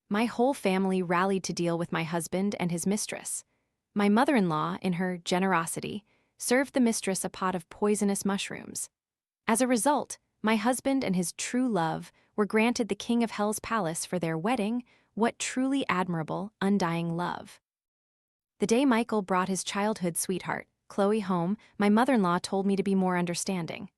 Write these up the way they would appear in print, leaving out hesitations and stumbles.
My whole family rallied to deal with my husband and his mistress. My mother-in-law, in her generosity, served the mistress a pot of poisonous mushrooms. As a result, my husband and his true love were granted the king of hell's palace for their wedding. What truly admirable, undying love. The day Michael brought his childhood sweetheart, Chloe, home, my mother-in-law told me to be more understanding.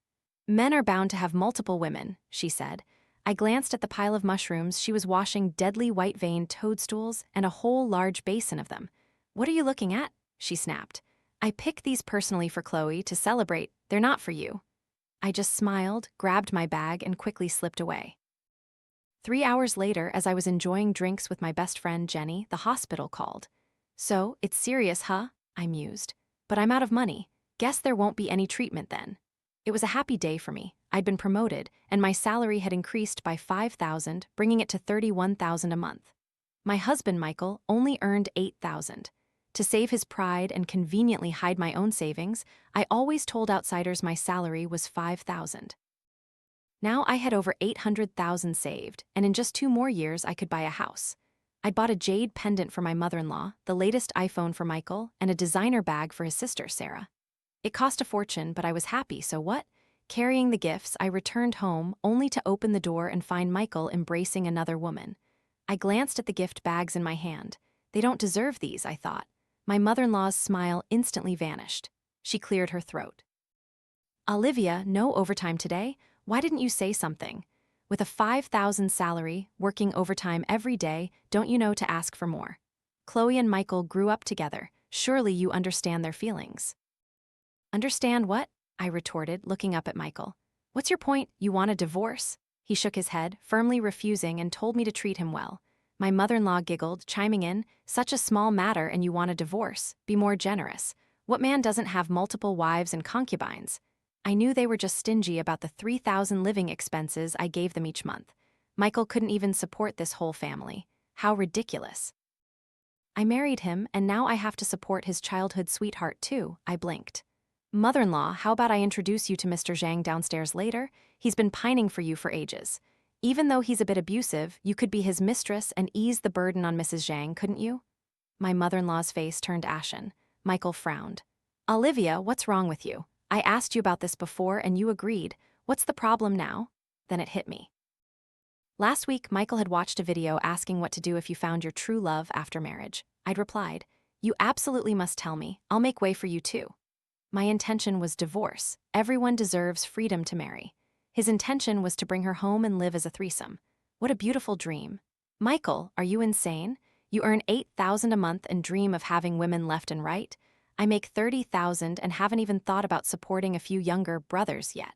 Men are bound to have multiple women, she said. I glanced at the pile of mushrooms. She was washing deadly white-veined toadstools and a whole large basin of them. What are you looking at? She snapped. I picked these personally for Chloe to celebrate. They're not for you. I just smiled, grabbed my bag, and quickly slipped away. 3 hours later, as I was enjoying drinks with my best friend Jenny, the hospital called. So, it's serious, huh? I mused. But I'm out of money. Guess there won't be any treatment then. It was a happy day for me. I'd been promoted, and my salary had increased by $5,000, bringing it to $31,000 a month. My husband, Michael, only earned $8,000. To save his pride and conveniently hide my own savings, I always told outsiders my salary was $5,000. Now I had over $800,000 saved, and in just 2 more years I could buy a house. I'd bought a jade pendant for my mother-in-law, the latest iPhone for Michael, and a designer bag for his sister, Sarah. It cost a fortune, but I was happy, so what? Carrying the gifts, I returned home, only to open the door and find Michael embracing another woman. I glanced at the gift bags in my hand. They don't deserve these, I thought. My mother-in-law's smile instantly vanished. She cleared her throat. Olivia, no overtime today? Why didn't you say something? With a $5,000 salary, working overtime every day, don't you know to ask for more? Chloe and Michael grew up together. Surely you understand their feelings. Understand what? I retorted, looking up at Michael. What's your point? You want a divorce? He shook his head, firmly refusing, and told me to treat him well. My mother-in-law giggled, chiming in, such a small matter and you want a divorce. Be more generous. What man doesn't have multiple wives and concubines? I knew they were just stingy about the $3,000 living expenses I gave them each month. Michael couldn't even support this whole family. How ridiculous. I married him, and now I have to support his childhood sweetheart too, I blinked. Mother-in-law, how about I introduce you to Mr. Zhang downstairs later? He's been pining for you for ages. Even though he's a bit abusive, you could be his mistress and ease the burden on Mrs. Zhang, couldn't you? My mother-in-law's face turned ashen. Michael frowned. Olivia, what's wrong with you? I asked you about this before and you agreed. What's the problem now? Then it hit me. Last week, Michael had watched a video asking what to do if you found your true love after marriage. I'd replied, you absolutely must tell me. I'll make way for you too. My intention was divorce. Everyone deserves freedom to marry. His intention was to bring her home and live as a threesome. What a beautiful dream. Michael, are you insane? You earn $8,000 a month and dream of having women left and right? I make $30,000 and haven't even thought about supporting a few younger brothers yet.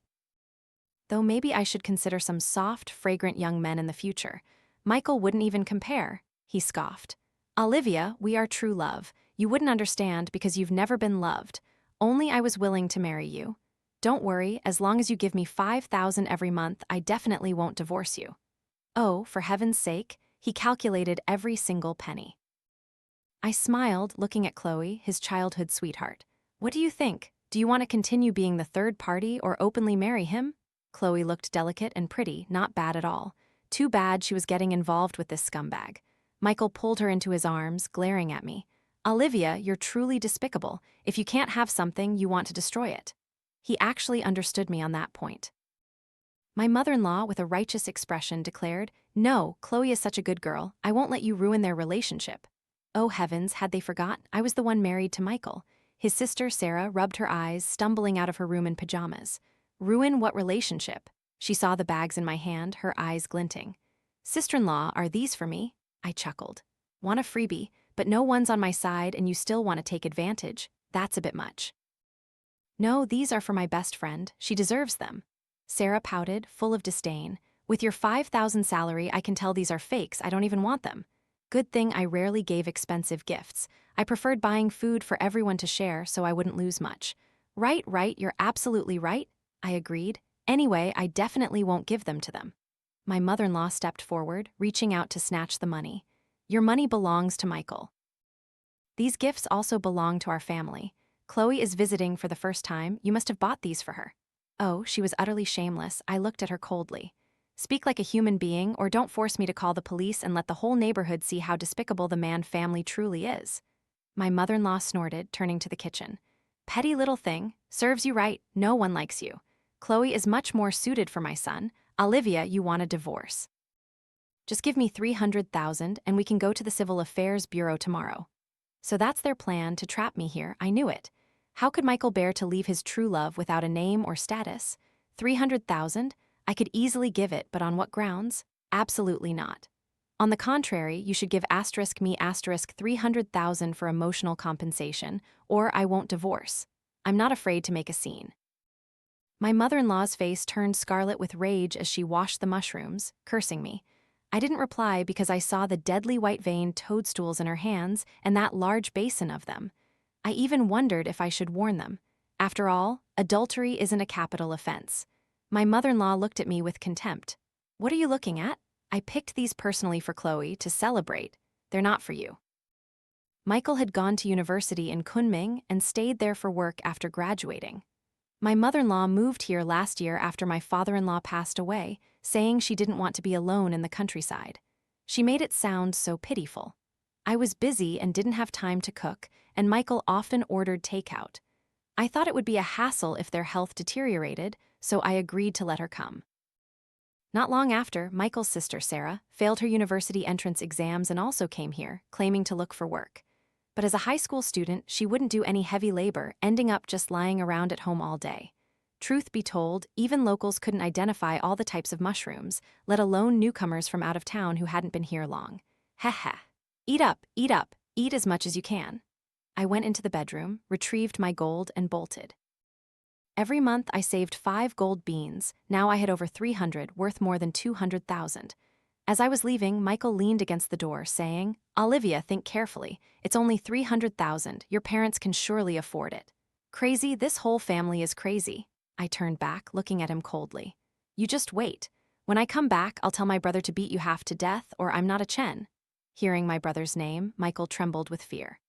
Though maybe I should consider some soft, fragrant young men in the future. Michael wouldn't even compare. He scoffed. Olivia, we are true love. You wouldn't understand because you've never been loved. Only I was willing to marry you. Don't worry, as long as you give me $5,000 every month, I definitely won't divorce you. Oh, for heaven's sake, he calculated every single penny. I smiled, looking at Chloe, his childhood sweetheart. What do you think? Do you want to continue being the third party or openly marry him? Chloe looked delicate and pretty, not bad at all. Too bad she was getting involved with this scumbag. Michael pulled her into his arms, glaring at me. Olivia, you're truly despicable. If you can't have something, you want to destroy it. He actually understood me on that point. My mother-in-law, with a righteous expression, declared, No, Chloe is such a good girl. I won't let you ruin their relationship. Oh heavens, had they forgot? I was the one married to Michael. His sister, Sarah, rubbed her eyes, stumbling out of her room in pajamas. Ruin what relationship? She saw the bags in my hand, her eyes glinting. Sister-in-law, are these for me? I chuckled. Want a freebie, but no one's on my side and you still want to take advantage. That's a bit much. No, these are for my best friend. She deserves them. Sarah pouted, full of disdain. With your $5,000 salary, I can tell these are fakes. I don't even want them. Good thing I rarely gave expensive gifts. I preferred buying food for everyone to share so I wouldn't lose much. Right, you're absolutely right, I agreed. Anyway, I definitely won't give them to them. My mother-in-law stepped forward, reaching out to snatch the money. Your money belongs to Michael. These gifts also belong to our family. Chloe is visiting for the first time. You must have bought these for her. Oh, she was utterly shameless. I looked at her coldly. Speak like a human being or don't force me to call the police and let the whole neighborhood see how despicable the man family truly is. My mother-in-law snorted, turning to the kitchen. Petty little thing, serves you right, no one likes you. Chloe is much more suited for my son. Olivia, you want a divorce. Just give me 300,000 and we can go to the Civil Affairs Bureau tomorrow. So that's their plan to trap me here, I knew it. How could Michael bear to leave his true love without a name or status? 300,000? I could easily give it, but on what grounds? Absolutely not. On the contrary, you should give me 300,000 for emotional compensation, or I won't divorce. I'm not afraid to make a scene. My mother-in-law's face turned scarlet with rage as she washed the mushrooms, cursing me. I didn't reply because I saw the deadly white-veined toadstools in her hands and that large basin of them. I even wondered if I should warn them. After all, adultery isn't a capital offense. My mother-in-law looked at me with contempt. What are you looking at? I picked these personally for Chloe to celebrate. They're not for you. Michael had gone to university in Kunming and stayed there for work after graduating. My mother-in-law moved here last year after my father-in-law passed away, saying she didn't want to be alone in the countryside. She made it sound so pitiful. I was busy and didn't have time to cook, and Michael often ordered takeout. I thought it would be a hassle if their health deteriorated, so I agreed to let her come. Not long after, Michael's sister, Sarah, failed her university entrance exams and also came here, claiming to look for work. But as a high school student, she wouldn't do any heavy labor, ending up just lying around at home all day. Truth be told, even locals couldn't identify all the types of mushrooms, let alone newcomers from out of town who hadn't been here long. Heh heh. Eat up, eat as much as you can. I went into the bedroom, retrieved my gold, and bolted. Every month I saved 5 gold beans. Now I had over 300, worth more than 200,000. As I was leaving, Michael leaned against the door, saying, Olivia, think carefully. It's only 300,000. Your parents can surely afford it. Crazy, this whole family is crazy. I turned back, looking at him coldly. You just wait. When I come back, I'll tell my brother to beat you half to death, or I'm not a Chen. Hearing my brother's name, Michael trembled with fear.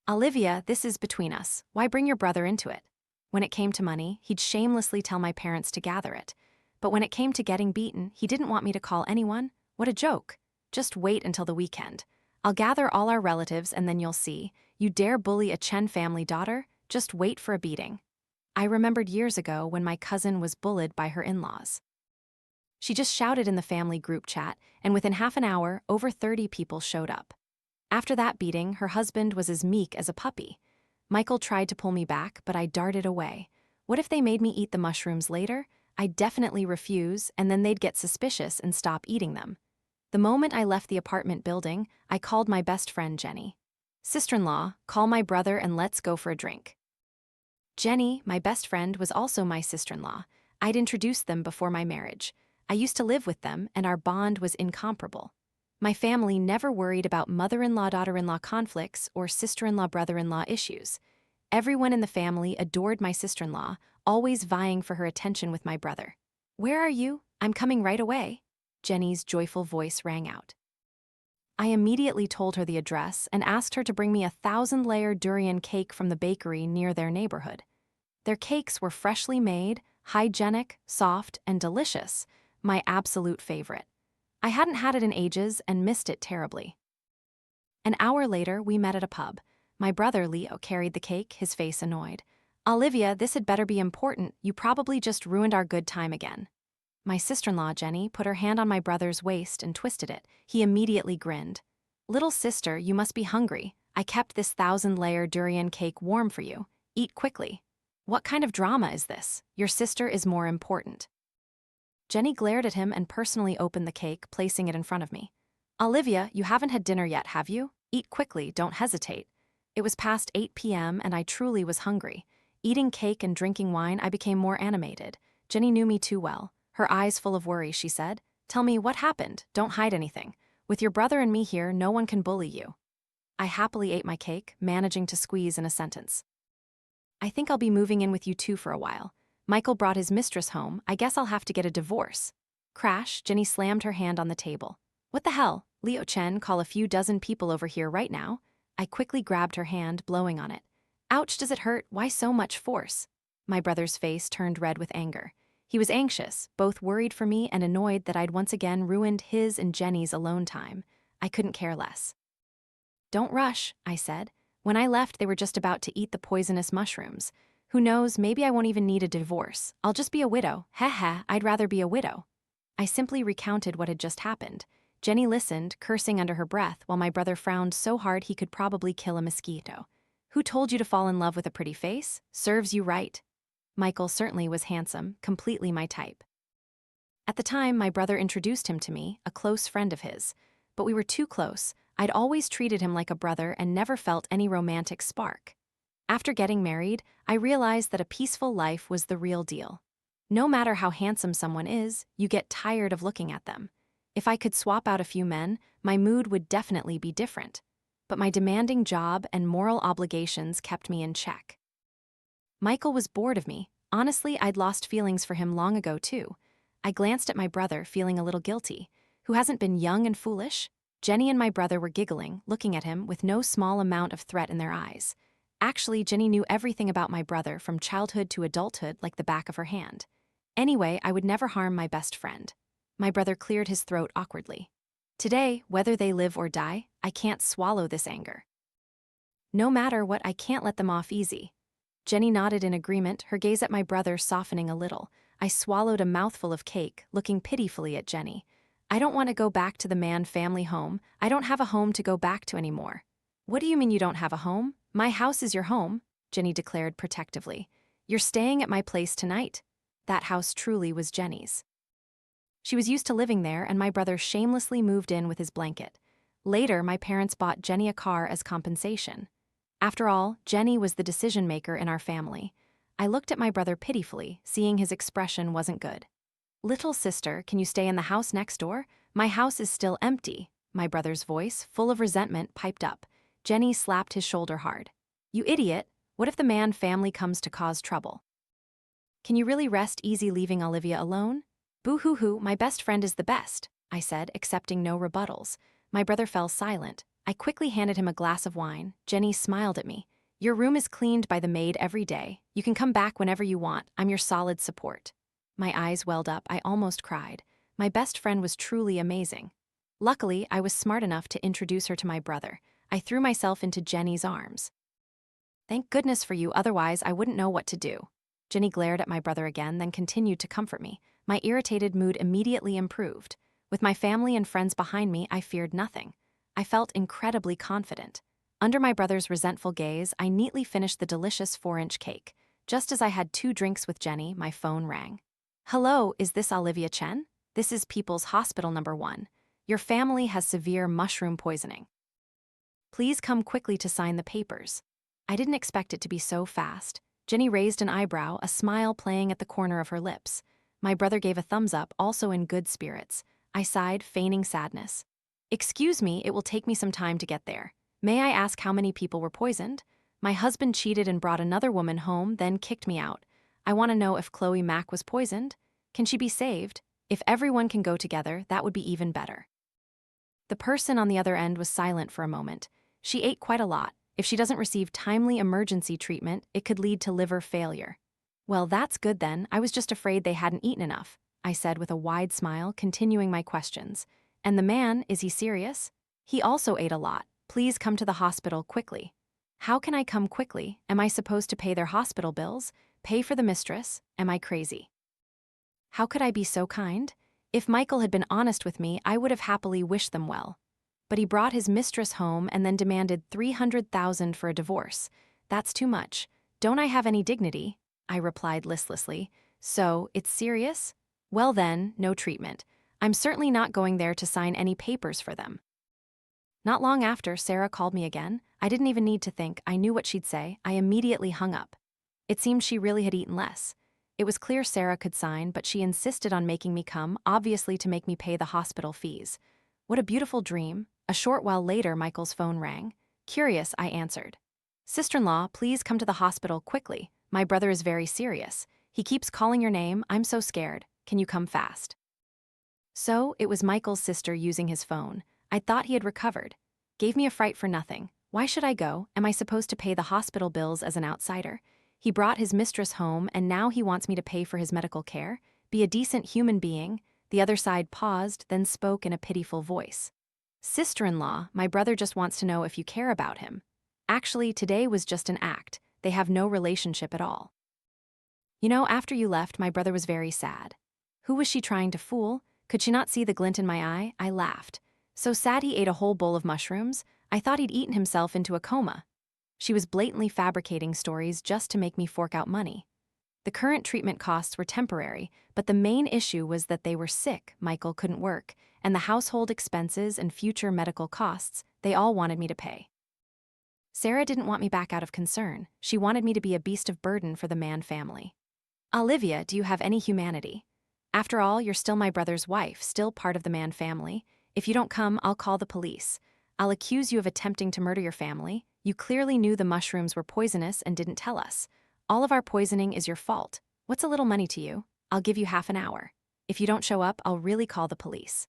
Olivia, this is between us. Why bring your brother into it? When it came to money, he'd shamelessly tell my parents to gather it. But when it came to getting beaten, he didn't want me to call anyone. What a joke. Just wait until the weekend. I'll gather all our relatives and then you'll see. You dare bully a Chen family daughter? Just wait for a beating. I remembered years ago when my cousin was bullied by her in-laws. She just shouted in the family group chat, and within half an hour, over 30 people showed up. After that beating, her husband was as meek as a puppy. Michael tried to pull me back, but I darted away. What if they made me eat the mushrooms later? I'd definitely refuse, and then they'd get suspicious and stop eating them. The moment I left the apartment building, I called my best friend Jenny. Sister-in-law, call my brother and let's go for a drink. Jenny, my best friend, was also my sister-in-law. I'd introduced them before my marriage. I used to live with them, and our bond was incomparable. My family never worried about mother-in-law-daughter-in-law conflicts or sister-in-law-brother-in-law issues. Everyone in the family adored my sister-in-law, always vying for her attention with my brother. Where are you? I'm coming right away. Jenny's joyful voice rang out. I immediately told her the address and asked her to bring me a 1,000-layer durian cake from the bakery near their neighborhood. Their cakes were freshly made, hygienic, soft, and delicious, my absolute favorite. I hadn't had it in ages and missed it terribly. An hour later, we met at a pub. My brother, Leo, carried the cake, his face annoyed. Olivia, this had better be important. You probably just ruined our good time again. My sister-in-law, Jenny, put her hand on my brother's waist and twisted it. He immediately grinned. Little sister, you must be hungry. I kept this 1,000-layer durian cake warm for you. Eat quickly. What kind of drama is this? Your sister is more important. Jenny glared at him and personally opened the cake, placing it in front of me. Olivia, you haven't had dinner yet, have you? Eat quickly, don't hesitate. It was past 8 p.m. and I truly was hungry. Eating cake and drinking wine, I became more animated. Jenny knew me too well. Her eyes full of worry, she said, Tell me, what happened? Don't hide anything. With your brother and me here, no one can bully you. I happily ate my cake, managing to squeeze in a sentence. I think I'll be moving in with you two for a while. Michael brought his mistress home. I guess I'll have to get a divorce. Crash, Jenny slammed her hand on the table. What the hell? Leo Chen, call a few dozen people over here right now. I quickly grabbed her hand, blowing on it. Ouch, does it hurt? Why so much force? My brother's face turned red with anger. He was anxious, both worried for me and annoyed that I'd once again ruined his and Jenny's alone time. I couldn't care less. "Don't rush," I said. "When I left, they were just about to eat the poisonous mushrooms. Who knows, maybe I won't even need a divorce. I'll just be a widow. Heh, I'd rather be a widow." I simply recounted what had just happened. Jenny listened, cursing under her breath, while my brother frowned so hard he could probably kill a mosquito. "Who told you to fall in love with a pretty face? Serves you right." Michael certainly was handsome, completely my type. At the time, my brother introduced him to me, a close friend of his. But we were too close. I'd always treated him like a brother and never felt any romantic spark. After getting married, I realized that a peaceful life was the real deal. No matter how handsome someone is, you get tired of looking at them. If I could swap out a few men, my mood would definitely be different. But my demanding job and moral obligations kept me in check. Michael was bored of me. Honestly, I'd lost feelings for him long ago, too. I glanced at my brother, feeling a little guilty. Who hasn't been young and foolish? Jenny and my brother were giggling, looking at him with no small amount of threat in their eyes. Actually, Jenny knew everything about my brother from childhood to adulthood like the back of her hand. Anyway, I would never harm my best friend. My brother cleared his throat awkwardly. Today, whether they live or die, I can't swallow this anger. No matter what, I can't let them off easy. Jenny nodded in agreement, her gaze at my brother softening a little. I swallowed a mouthful of cake, looking pitifully at Jenny. "I don't want to go back to the Mann family home. I don't have a home to go back to anymore." "What do you mean you don't have a home? My house is your home," Jenny declared protectively. "You're staying at my place tonight." That house truly was Jenny's. She was used to living there, and my brother shamelessly moved in with his blanket. Later, my parents bought Jenny a car as compensation. After all, Jenny was the decision-maker in our family. I looked at my brother pitifully, seeing his expression wasn't good. "Little sister, can you stay in the house next door? My house is still empty," my brother's voice, full of resentment, piped up. Jenny slapped his shoulder hard. "You idiot! What if the Mann family comes to cause trouble? Can you really rest easy leaving Olivia alone?" "Boo-hoo-hoo, my best friend is the best," I said, accepting no rebuttals. My brother fell silent. I quickly handed him a glass of wine. Jenny smiled at me. "Your room is cleaned by the maid every day. You can come back whenever you want. I'm your solid support." My eyes welled up. I almost cried. My best friend was truly amazing. Luckily, I was smart enough to introduce her to my brother. I threw myself into Jenny's arms. "Thank goodness for you, otherwise I wouldn't know what to do." Jenny glared at my brother again, then continued to comfort me. My irritated mood immediately improved. With my family and friends behind me, I feared nothing. I felt incredibly confident. Under my brother's resentful gaze, I neatly finished the delicious 4-inch cake. Just as I had 2 drinks with Jenny, my phone rang. "Hello, is this Olivia Chen? This is People's Hospital number 1. Your family has severe mushroom poisoning. Please come quickly to sign the papers." I didn't expect it to be so fast. Jenny raised an eyebrow, a smile playing at the corner of her lips. My brother gave a thumbs up, also in good spirits. I sighed, feigning sadness. "Excuse me, it will take me some time to get there. May I ask how many people were poisoned? My husband cheated and brought another woman home, then kicked me out. I want to know if Chloe Mack was poisoned. Can she be saved? If everyone can go together, that would be even better." The person on the other end was silent for a moment. She ate quite a lot. If she doesn't receive timely emergency treatment, it could lead to liver failure. "Well, that's good then. I was just afraid they hadn't eaten enough," I said with a wide smile, continuing my questions. "And the man, is he serious?" "He also ate a lot. Please come to the hospital quickly." "How can I come quickly? Am I supposed to pay their hospital bills? Pay for the mistress? Am I crazy?" How could I be so kind? If Michael had been honest with me, I would have happily wished them well. But he brought his mistress home and then demanded $300,000 for a divorce. That's too much. "Don't I have any dignity?" I replied listlessly. "So, it's serious? Well then, no treatment. I'm certainly not going there to sign any papers for them." Not long after, Sarah called me again. I didn't even need to think. I knew what she'd say. I immediately hung up. It seemed she really had eaten less. It was clear Sarah could sign, but she insisted on making me come, obviously to make me pay the hospital fees. What a beautiful dream. A short while later, Michael's phone rang. Curious, I answered. "Sister-in-law, please come to the hospital quickly. My brother is very serious. He keeps calling your name. I'm so scared. Can you come fast?" So, it was Michael's sister using his phone. I thought he had recovered. Gave me a fright for nothing. Why should I go? Am I supposed to pay the hospital bills as an outsider? He brought his mistress home, and now he wants me to pay for his medical care? Be a decent human being." The other side paused, then spoke in a pitiful voice. "Sister-in-law, my brother just wants to know if you care about him. Actually, today was just an act. They have no relationship at all." After you left, my brother was very sad. Who was she trying to fool? Could she not see the glint in my eye? I laughed. So sad he ate a whole bowl of mushrooms? I thought he'd eaten himself into a coma. She was blatantly fabricating stories just to make me fork out money. The current treatment costs were temporary, but the main issue was that they were sick, Michael couldn't work, and the household expenses and future medical costs, they all wanted me to pay. Sarah didn't want me back out of concern. She wanted me to be a beast of burden for the Mann family. "Olivia, do you have any humanity? After all, you're still my brother's wife, still part of the Mann family. If you don't come, I'll call the police. I'll accuse you of attempting to murder your family. You clearly knew the mushrooms were poisonous and didn't tell us. All of our poisoning is your fault. What's a little money to you? I'll give you half an hour. If you don't show up, I'll really call the police."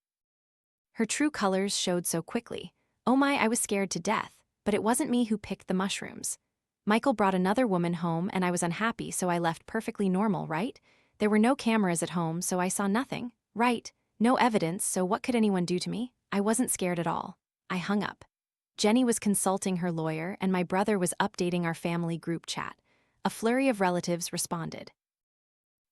Her true colors showed so quickly. Oh my, I was scared to death, but it wasn't me who picked the mushrooms. Michael brought another woman home and I was unhappy, so I left perfectly normal, right? There were no cameras at home, so I saw nothing. Right, no evidence, so what could anyone do to me? I wasn't scared at all. I hung up. Jenny was consulting her lawyer and my brother was updating our family group chat. A flurry of relatives responded.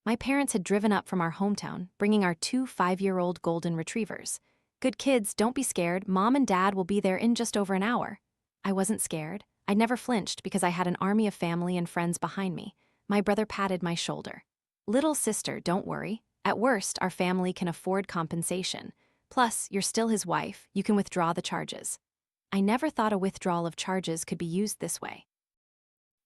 My parents had driven up from our hometown, bringing our 2 5-year-old golden retrievers. "Good kids, don't be scared. Mom and Dad will be there in just over an hour." I wasn't scared. I'd never flinched because I had an army of family and friends behind me. My brother patted my shoulder. "Little sister, don't worry. At worst, our family can afford compensation. Plus, you're still his wife. You can withdraw the charges." I never thought a withdrawal of charges could be used this way.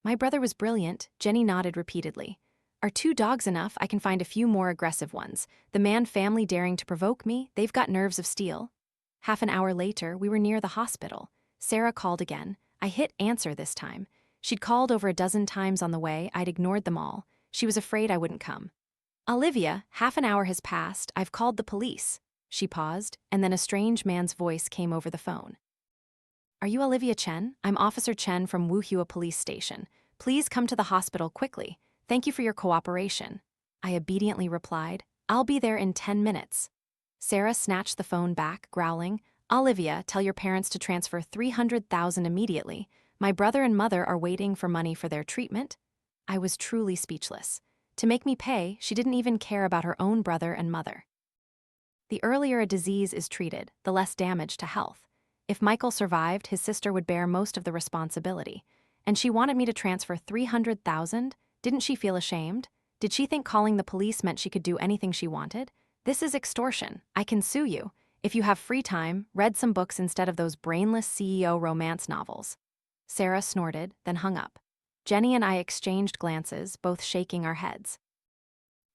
My brother was brilliant. Jenny nodded repeatedly. "Are 2 dogs enough? I can find a few more aggressive ones. The Mann family daring to provoke me? They've got nerves of steel." Half an hour later, we were near the hospital. Sarah called again. I hit answer this time. She'd called over a dozen times on the way. I'd ignored them all. She was afraid I wouldn't come. "Olivia, half an hour has passed. I've called the police." She paused, and then a strange man's voice came over the phone. "Are you Olivia Chen? I'm Officer Chen from Wuhua Police Station. Please come to the hospital quickly. Thank you for your cooperation." I obediently replied, "I'll be there in 10 minutes. Sarah snatched the phone back, growling, "Olivia, tell your parents to transfer $300,000 immediately. My brother and mother are waiting for money for their treatment." I was truly speechless. To make me pay, she didn't even care about her own brother and mother. The earlier a disease is treated, the less damage to health. If Michael survived, his sister would bear most of the responsibility. And she wanted me to transfer $300,000? Didn't she feel ashamed? Did she think calling the police meant she could do anything she wanted? This is extortion. I can sue you. If you have free time, read some books instead of those brainless CEO romance novels. Sarah snorted, then hung up. Jenny and I exchanged glances, both shaking our heads.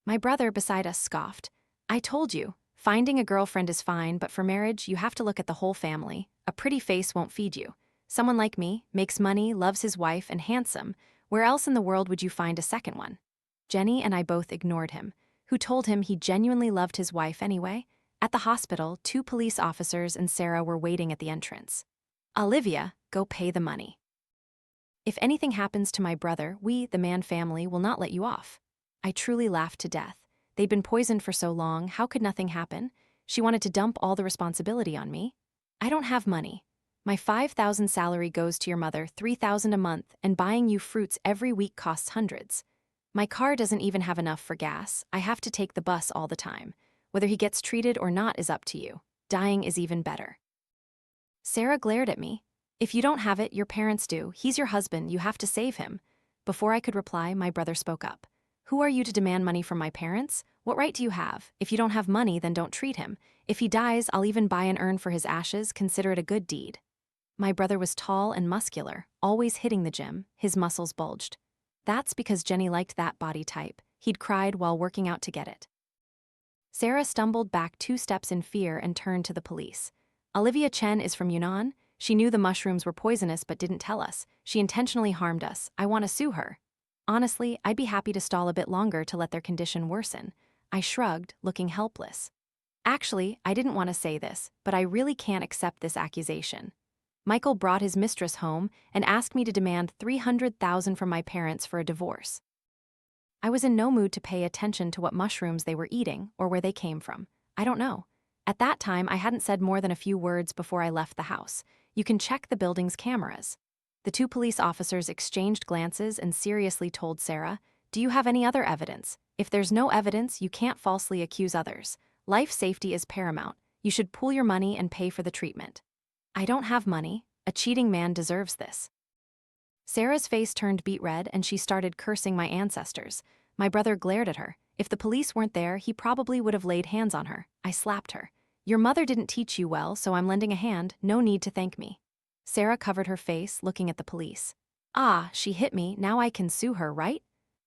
My brother beside us scoffed. "I told you, finding a girlfriend is fine, but for marriage, you have to look at the whole family. A pretty face won't feed you. Someone like me, makes money, loves his wife, and handsome. Where else in the world would you find a second one?" Jenny and I both ignored him. Who told him he genuinely loved his wife anyway? At the hospital, 2 police officers and Sarah were waiting at the entrance. "Olivia, go pay the money. If anything happens to my brother, we, the Mann family, will not let you off." I truly laughed to death. They'd been poisoned for so long, how could nothing happen? She wanted to dump all the responsibility on me. "I don't have money. My $5,000 salary goes to your mother, $3,000 a month, and buying you fruits every week costs hundreds. My car doesn't even have enough for gas. I have to take the bus all the time. Whether he gets treated or not is up to you. Dying is even better." Sarah glared at me. "If you don't have it, your parents do. He's your husband. You have to save him." Before I could reply, my brother spoke up. "Who are you to demand money from my parents? What right do you have? If you don't have money, then don't treat him. If he dies, I'll even buy an urn for his ashes. Consider it a good deed." My brother was tall and muscular, always hitting the gym. His muscles bulged. That's because Jenny liked that body type. He'd cried while working out to get it. Sarah stumbled back 2 steps in fear and turned to the police. "Olivia Chen is from Yunnan. She knew the mushrooms were poisonous but didn't tell us. She intentionally harmed us. I want to sue her." Honestly, I'd be happy to stall a bit longer to let their condition worsen. I shrugged, looking helpless. "Actually, I didn't want to say this, but I really can't accept this accusation. Michael brought his mistress home and asked me to demand $300,000 from my parents for a divorce." I was in no mood to pay attention to what mushrooms they were eating or where they came from. I don't know. At that time, I hadn't said more than a few words before I left the house. You can check the building's cameras. The two police officers exchanged glances and seriously told Sarah, "Do you have any other evidence? If there's no evidence, you can't falsely accuse others. Life safety is paramount. You should pool your money and pay for the treatment." "I don't have money. A cheating man deserves this." Sarah's face turned beet red and she started cursing my ancestors. My brother glared at her. If the police weren't there, he probably would have laid hands on her. I slapped her. "Your mother didn't teach you well, so I'm lending a hand. No need to thank me." Sarah covered her face, looking at the police. "Ah, she hit me. Now I can sue her, right?"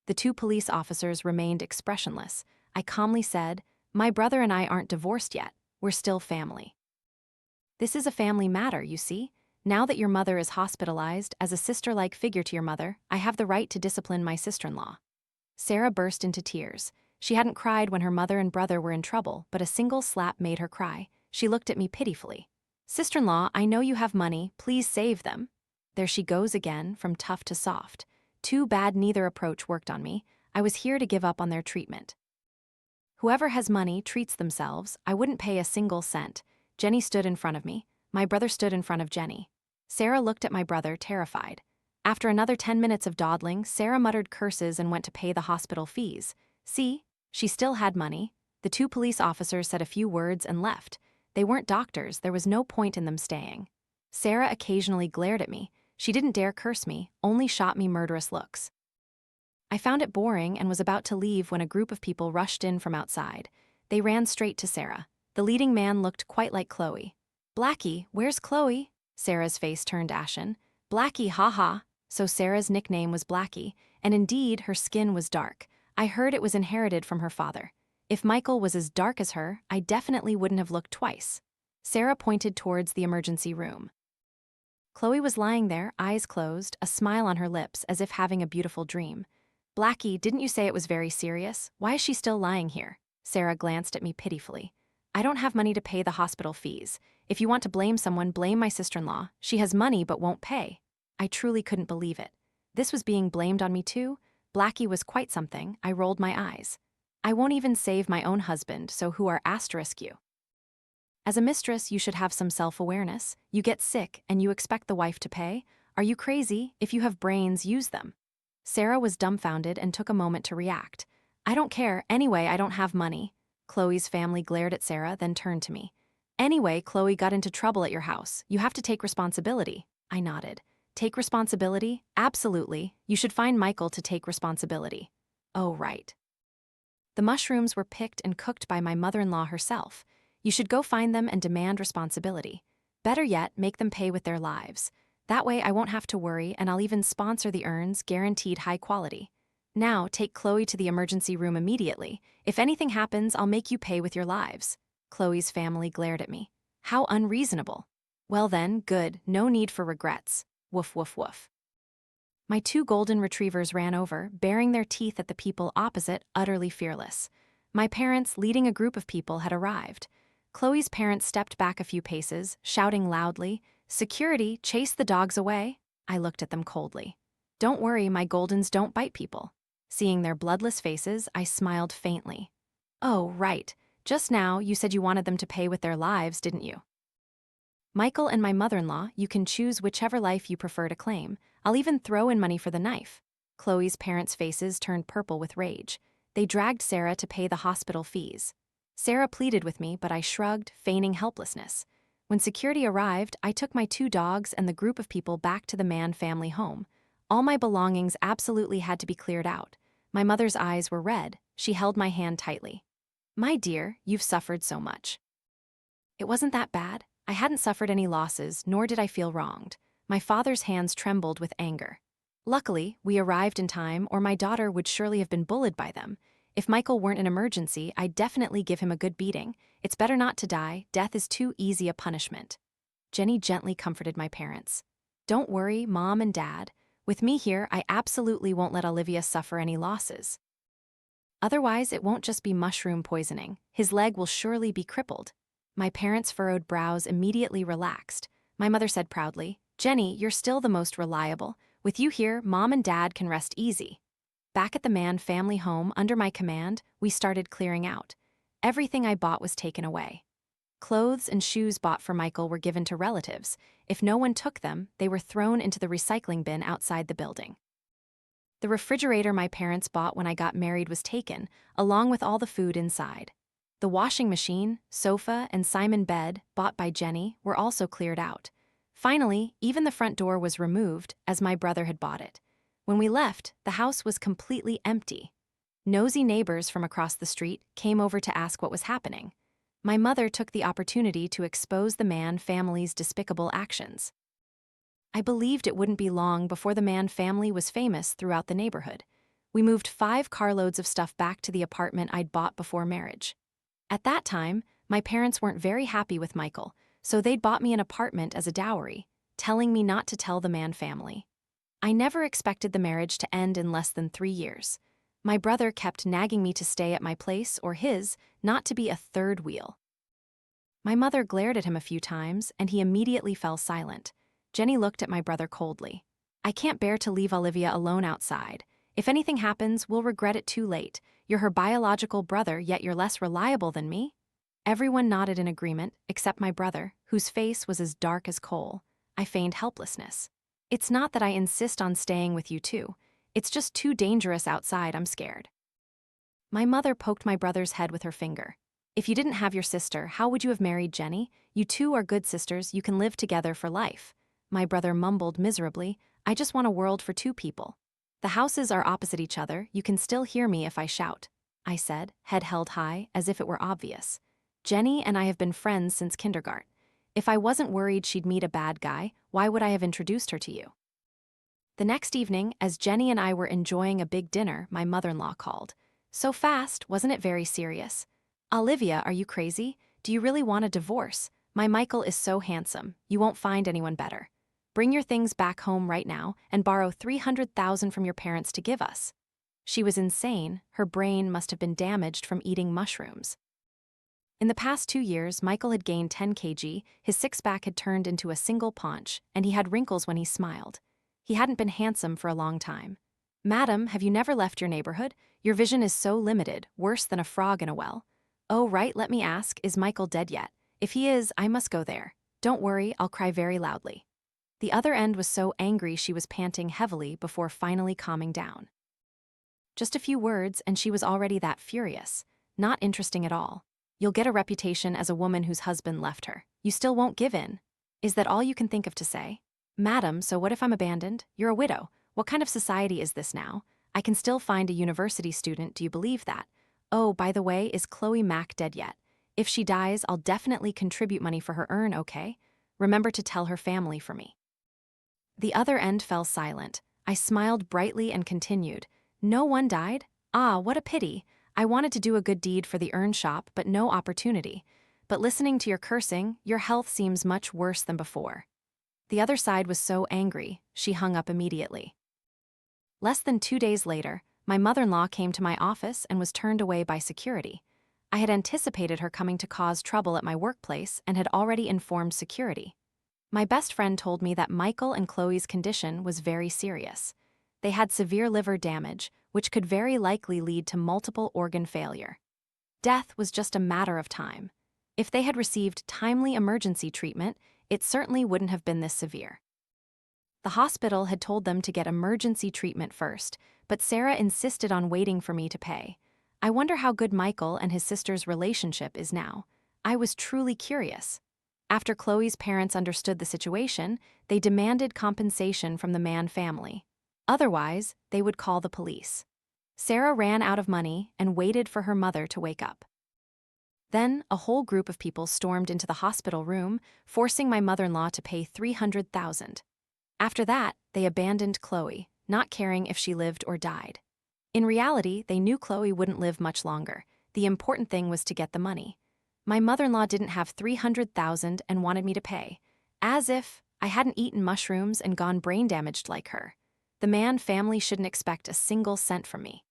The two police officers remained expressionless. I calmly said, "My brother and I aren't divorced yet. We're still family." "This is a family matter, you see. Now that your mother is hospitalized, as a sister-like figure to your mother, I have the right to discipline my sister-in-law." Sarah burst into tears. She hadn't cried when her mother and brother were in trouble, but a single slap made her cry. She looked at me pitifully. "Sister-in-law, I know you have money. Please save them." There she goes again, from tough to soft. Too bad neither approach worked on me. I was here to give up on their treatment. Whoever has money treats themselves. I wouldn't pay a single cent. Jenny stood in front of me. My brother stood in front of Jenny. Sarah looked at my brother, terrified. After another 10 minutes of dawdling, Sarah muttered curses and went to pay the hospital fees. See? She still had money. The two police officers said a few words and left. They weren't doctors, there was no point in them staying. Sarah occasionally glared at me. She didn't dare curse me, only shot me murderous looks. I found it boring and was about to leave when a group of people rushed in from outside. They ran straight to Sarah. The leading man looked quite like Chloe. "Blackie, where's Chloe?" Sarah's face turned ashen. "Blackie, haha." So Sarah's nickname was Blackie, and indeed her skin was dark. I heard it was inherited from her father. If Michael was as dark as her, I definitely wouldn't have looked twice. Sarah pointed towards the emergency room. Chloe was lying there, eyes closed, a smile on her lips, as if having a beautiful dream. "Blackie, didn't you say it was very serious? Why is she still lying here?" Sarah glanced at me pitifully. "I don't have money to pay the hospital fees. If you want to blame someone, blame my sister-in-law. She has money but won't pay." I truly couldn't believe it. This was being blamed on me too? Blackie was quite something. I rolled my eyes. "I won't even save my own husband, so who are asterisk you?" As a mistress, you should have some self-awareness. You get sick and you expect the wife to pay? Are you crazy? If you have brains, use them. Sarah was dumbfounded and took a moment to react. "I don't care. Anyway, I don't have money." Chloe's family glared at Sarah, then turned to me. "Anyway, Chloe got into trouble at your house. You have to take responsibility." I nodded. "Take responsibility? Absolutely. You should find Michael to take responsibility." "Oh, right." "The mushrooms were picked and cooked by my mother-in-law herself. You should go find them and demand responsibility. Better yet, make them pay with their lives. That way I won't have to worry, and I'll even sponsor the urns, guaranteed high quality. Now, take Chloe to the emergency room immediately. If anything happens, I'll make you pay with your lives." Chloe's family glared at me. How unreasonable. "Well then, good, no need for regrets." Woof woof woof. My two golden retrievers ran over, baring their teeth at the people opposite, utterly fearless. My parents, leading a group of people, had arrived. Chloe's parents stepped back a few paces, shouting loudly, "Security, chase the dogs away." I looked at them coldly. "Don't worry, my Goldens don't bite people." Seeing their bloodless faces, I smiled faintly. "Oh, right. Just now, you said you wanted them to pay with their lives, didn't you?" "Michael and my mother-in-law, you can choose whichever life you prefer to claim. I'll even throw in money for the knife." Chloe's parents' faces turned purple with rage. They dragged Sarah to pay the hospital fees. Sarah pleaded with me, but I shrugged, feigning helplessness. When security arrived, I took my two dogs and the group of people back to the Mann family home. All my belongings absolutely had to be cleared out. My mother's eyes were red. She held my hand tightly. "My dear, you've suffered so much." It wasn't that bad. I hadn't suffered any losses, nor did I feel wronged. My father's hands trembled with anger. Luckily, we arrived in time, or my daughter would surely have been bullied by them. If Michael weren't an emergency, I'd definitely give him a good beating. It's better not to die. Death is too easy a punishment. Jenny gently comforted my parents. "Don't worry, Mom and Dad. With me here, I absolutely won't let Olivia suffer any losses. Otherwise, it won't just be mushroom poisoning. His leg will surely be crippled." My parents' furrowed brows immediately relaxed. My mother said proudly, "Jenny, you're still the most reliable. With you here, Mom and Dad can rest easy." Back at the Mann family home under my command, we started clearing out. Everything I bought was taken away. Clothes and shoes bought for Michael were given to relatives. If no one took them, they were thrown into the recycling bin outside the building. The refrigerator my parents bought when I got married was taken, along with all the food inside. The washing machine, sofa, and Simon bed, bought by Jenny, were also cleared out. Finally, even the front door was removed, as my brother had bought it. When we left, the house was completely empty. Nosy neighbors from across the street came over to ask what was happening. My mother took the opportunity to expose the Mann family's despicable actions. I believed it wouldn't be long before the Mann family was famous throughout the neighborhood. We moved 5 carloads of stuff back to the apartment I'd bought before marriage. At that time, my parents weren't very happy with Michael, so they'd bought me an apartment as a dowry, telling me not to tell the Mann family. I never expected the marriage to end in less than 3 years. My brother kept nagging me to stay at my place or his, not to be a third wheel. My mother glared at him a few times, and he immediately fell silent. Jenny looked at my brother coldly. I can't bear to leave Olivia alone outside. If anything happens, we'll regret it too late. You're her biological brother, yet you're less reliable than me. Everyone nodded in agreement, except my brother, whose face was as dark as coal. I feigned helplessness. It's not that I insist on staying with you too. It's just too dangerous outside, I'm scared. My mother poked my brother's head with her finger. If you didn't have your sister, how would you have married Jenny? You two are good sisters, you can live together for life. My brother mumbled miserably, I just want a world for 2 people. The houses are opposite each other, you can still hear me if I shout, I said, head held high, as if it were obvious. Jenny and I have been friends since kindergarten. If I wasn't worried she'd meet a bad guy, why would I have introduced her to you? The next evening, as Jenny and I were enjoying a big dinner, my mother-in-law called. So fast, wasn't it very serious? Olivia, are you crazy? Do you really want a divorce? My Michael is so handsome, you won't find anyone better. Bring your things back home right now and borrow $300,000 from your parents to give us. She was insane, her brain must have been damaged from eating mushrooms. In the past 2 years, Michael had gained 10 kg, his six-pack had turned into a single paunch, and he had wrinkles when he smiled. He hadn't been handsome for a long time. Madam, have you never left your neighborhood? Your vision is so limited, worse than a frog in a well. Oh, right, let me ask, is Michael dead yet? If he is, I must go there. Don't worry, I'll cry very loudly. The other end was so angry she was panting heavily before finally calming down. Just a few words, and she was already that furious. Not interesting at all. You'll get a reputation as a woman whose husband left her. You still won't give in. Is that all you can think of to say? Madam, so what if I'm abandoned? You're a widow. What kind of society is this now? I can still find a university student, do you believe that? Oh, by the way, is Chloe Mack dead yet? If she dies, I'll definitely contribute money for her urn, okay? Remember to tell her family for me. The other end fell silent. I smiled brightly and continued. No one died? Ah, what a pity. I wanted to do a good deed for the urn shop, but no opportunity. But listening to your cursing, your health seems much worse than before. The other side was so angry, she hung up immediately. Less than 2 days later, my mother-in-law came to my office and was turned away by security. I had anticipated her coming to cause trouble at my workplace and had already informed security. My best friend told me that Michael and Chloe's condition was very serious. They had severe liver damage, which could very likely lead to multiple organ failure. Death was just a matter of time. If they had received timely emergency treatment, it certainly wouldn't have been this severe. The hospital had told them to get emergency treatment first, but Sarah insisted on waiting for me to pay. I wonder how good Michael and his sister's relationship is now. I was truly curious. After Chloe's parents understood the situation, they demanded compensation from the Mann family. Otherwise, they would call the police. Sarah ran out of money and waited for her mother to wake up. Then, a whole group of people stormed into the hospital room, forcing my mother-in-law to pay $300,000. After that, they abandoned Chloe, not caring if she lived or died. In reality, they knew Chloe wouldn't live much longer. The important thing was to get the money. My mother-in-law didn't have $300,000 and wanted me to pay, as if I hadn't eaten mushrooms and gone brain damaged like her. The Mann family shouldn't expect a single cent from me.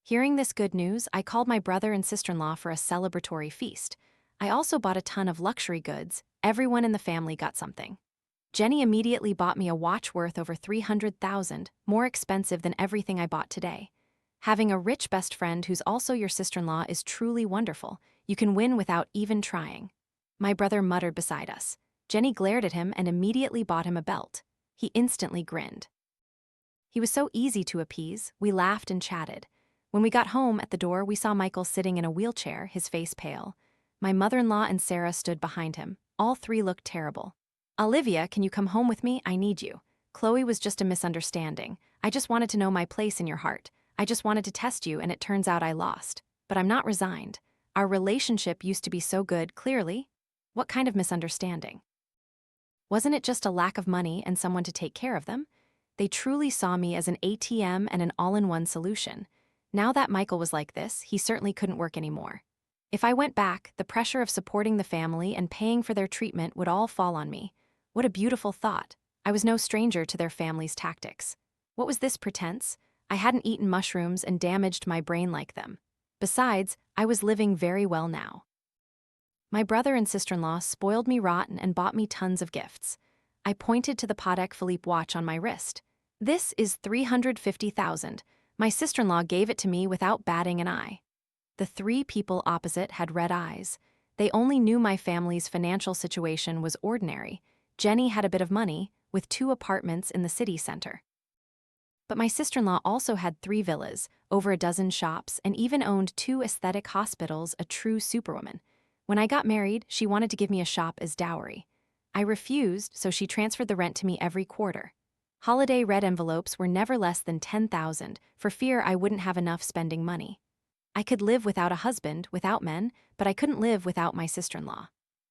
Hearing this good news, I called my brother and sister-in-law for a celebratory feast. I also bought a ton of luxury goods. Everyone in the family got something. Jenny immediately bought me a watch worth over $300,000, more expensive than everything I bought today. Having a rich best friend who's also your sister-in-law is truly wonderful. You can win without even trying. My brother muttered beside us. Jenny glared at him and immediately bought him a belt. He instantly grinned. He was so easy to appease, we laughed and chatted. When we got home, at the door, we saw Michael sitting in a wheelchair, his face pale. My mother-in-law and Sarah stood behind him. All three looked terrible. "Olivia, can you come home with me? I need you." "Chloe, was just a misunderstanding. I just wanted to know my place in your heart. I just wanted to test you, and it turns out I lost. But I'm not resigned. Our relationship used to be so good, clearly." "What kind of misunderstanding?" "Wasn't it just a lack of money and someone to take care of them?" They truly saw me as an ATM and an all-in-one solution. Now that Michael was like this, he certainly couldn't work anymore. If I went back, the pressure of supporting the family and paying for their treatment would all fall on me. What a beautiful thought. I was no stranger to their family's tactics. What was this pretense? I hadn't eaten mushrooms and damaged my brain like them. Besides, I was living very well now. My brother and sister-in-law spoiled me rotten and bought me tons of gifts. I pointed to the Patek Philippe watch on my wrist. "This is $350,000. My sister-in-law gave it to me without batting an eye." The three people opposite had red eyes. They only knew my family's financial situation was ordinary. Jenny had a bit of money, with 2 apartments in the city center. But my sister-in-law also had 3 villas, over a dozen shops, and even owned 2 aesthetic hospitals, a true superwoman. When I got married, she wanted to give me a shop as dowry. I refused, so she transferred the rent to me every quarter. Holiday red envelopes were never less than $10,000, for fear I wouldn't have enough spending money. I could live without a husband, without men, but I couldn't live without my sister-in-law.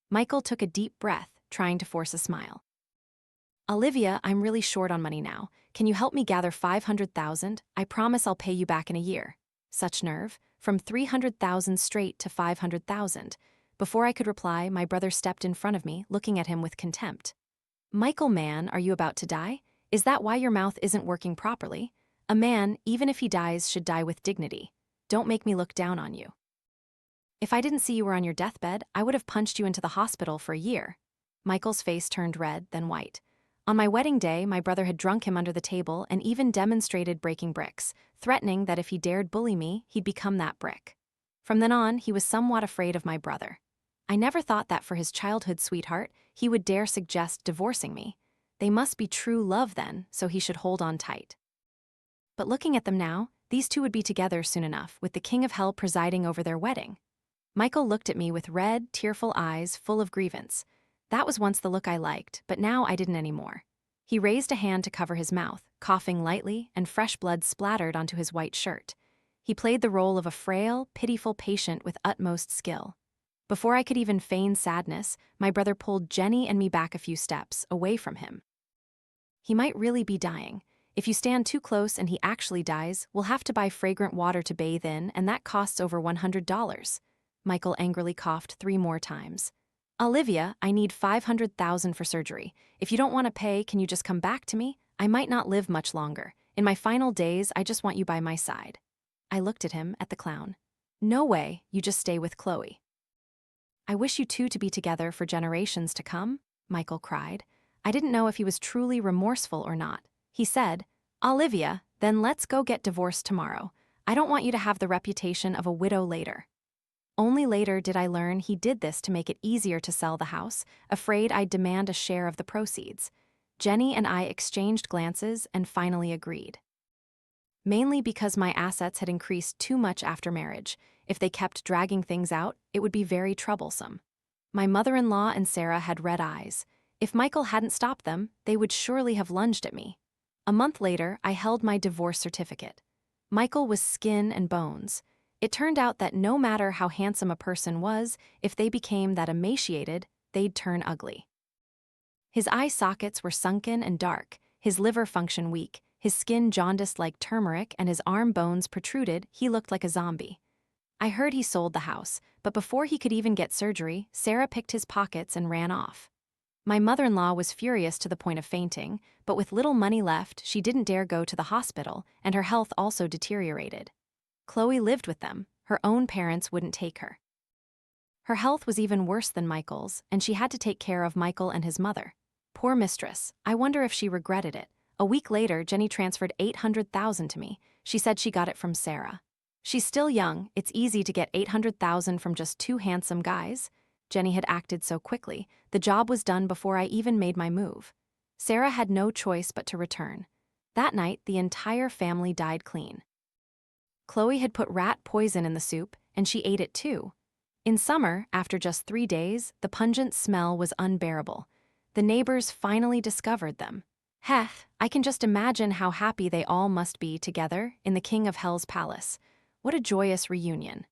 Michael took a deep breath, trying to force a smile. "Olivia, I'm really short on money now. Can you help me gather $500,000? I promise I'll pay you back in a year." Such nerve, from $300,000 straight to $500,000. Before I could reply, my brother stepped in front of me, looking at him with contempt. "Michael, man, are you about to die? Is that why your mouth isn't working properly? A man, even if he dies, should die with dignity. Don't make me look down on you. If I didn't see you were on your deathbed, I would have punched you into the hospital for a year." Michael's face turned red, then white. On my wedding day, my brother had drunk him under the table and even demonstrated breaking bricks, threatening that if he dared bully me, he'd become that brick. From then on, he was somewhat afraid of my brother. I never thought that for his childhood sweetheart, he would dare suggest divorcing me. They must be true love then, so he should hold on tight. But looking at them now, these two would be together soon enough, with the king of hell presiding over their wedding. Michael looked at me with red, tearful eyes full of grievance. That was once the look I liked, but now I didn't anymore. He raised a hand to cover his mouth, coughing lightly, and fresh blood splattered onto his white shirt. He played the role of a frail, pitiful patient with utmost skill. Before I could even feign sadness, my brother pulled Jenny and me back a few steps, away from him. "He might really be dying. If you stand too close and he actually dies, we'll have to buy fragrant water to bathe in, and that costs over $100. Michael angrily coughed 3 more times. "Olivia, I need $500,000 for surgery. If you don't want to pay, can you just come back to me? I might not live much longer. In my final days, I just want you by my side." I looked at him, at the clown. "No way, you just stay with Chloe." "I wish you two to be together for generations to come," Michael cried. I didn't know if he was truly remorseful or not. He said, "Olivia, then let's go get divorced tomorrow. I don't want you to have the reputation of a widow later." Only later did I learn he did this to make it easier to sell the house, afraid I'd demand a share of the proceeds. Jenny and I exchanged glances and finally agreed. Mainly because my assets had increased too much after marriage. If they kept dragging things out, it would be very troublesome. My mother-in-law and Sarah had red eyes. If Michael hadn't stopped them, they would surely have lunged at me. A month later, I held my divorce certificate. Michael was skin and bones. It turned out that no matter how handsome a person was, if they became that emaciated, they'd turn ugly. His eye sockets were sunken and dark, his liver function weak, his skin jaundiced like turmeric, and his arm bones protruded. He looked like a zombie. I heard he sold the house, but before he could even get surgery, Sarah picked his pockets and ran off. My mother-in-law was furious to the point of fainting, but with little money left, she didn't dare go to the hospital, and her health also deteriorated. Chloe lived with them. Her own parents wouldn't take her. Her health was even worse than Michael's, and she had to take care of Michael and his mother. Poor Mistress. I wonder if she regretted it. A week later, Jenny transferred $800,000 to me. She said she got it from Sarah. She's still young. It's easy to get $800,000 from just two handsome guys. Jenny had acted so quickly. The job was done before I even made my move. Sarah had no choice but to return. That night, the entire family died clean. Chloe had put rat poison in the soup, and she ate it too. In summer, after just 3 days, the pungent smell was unbearable. The neighbors finally discovered them. Heh, I can just imagine how happy they all must be together in the King of Hell's palace. What a joyous reunion.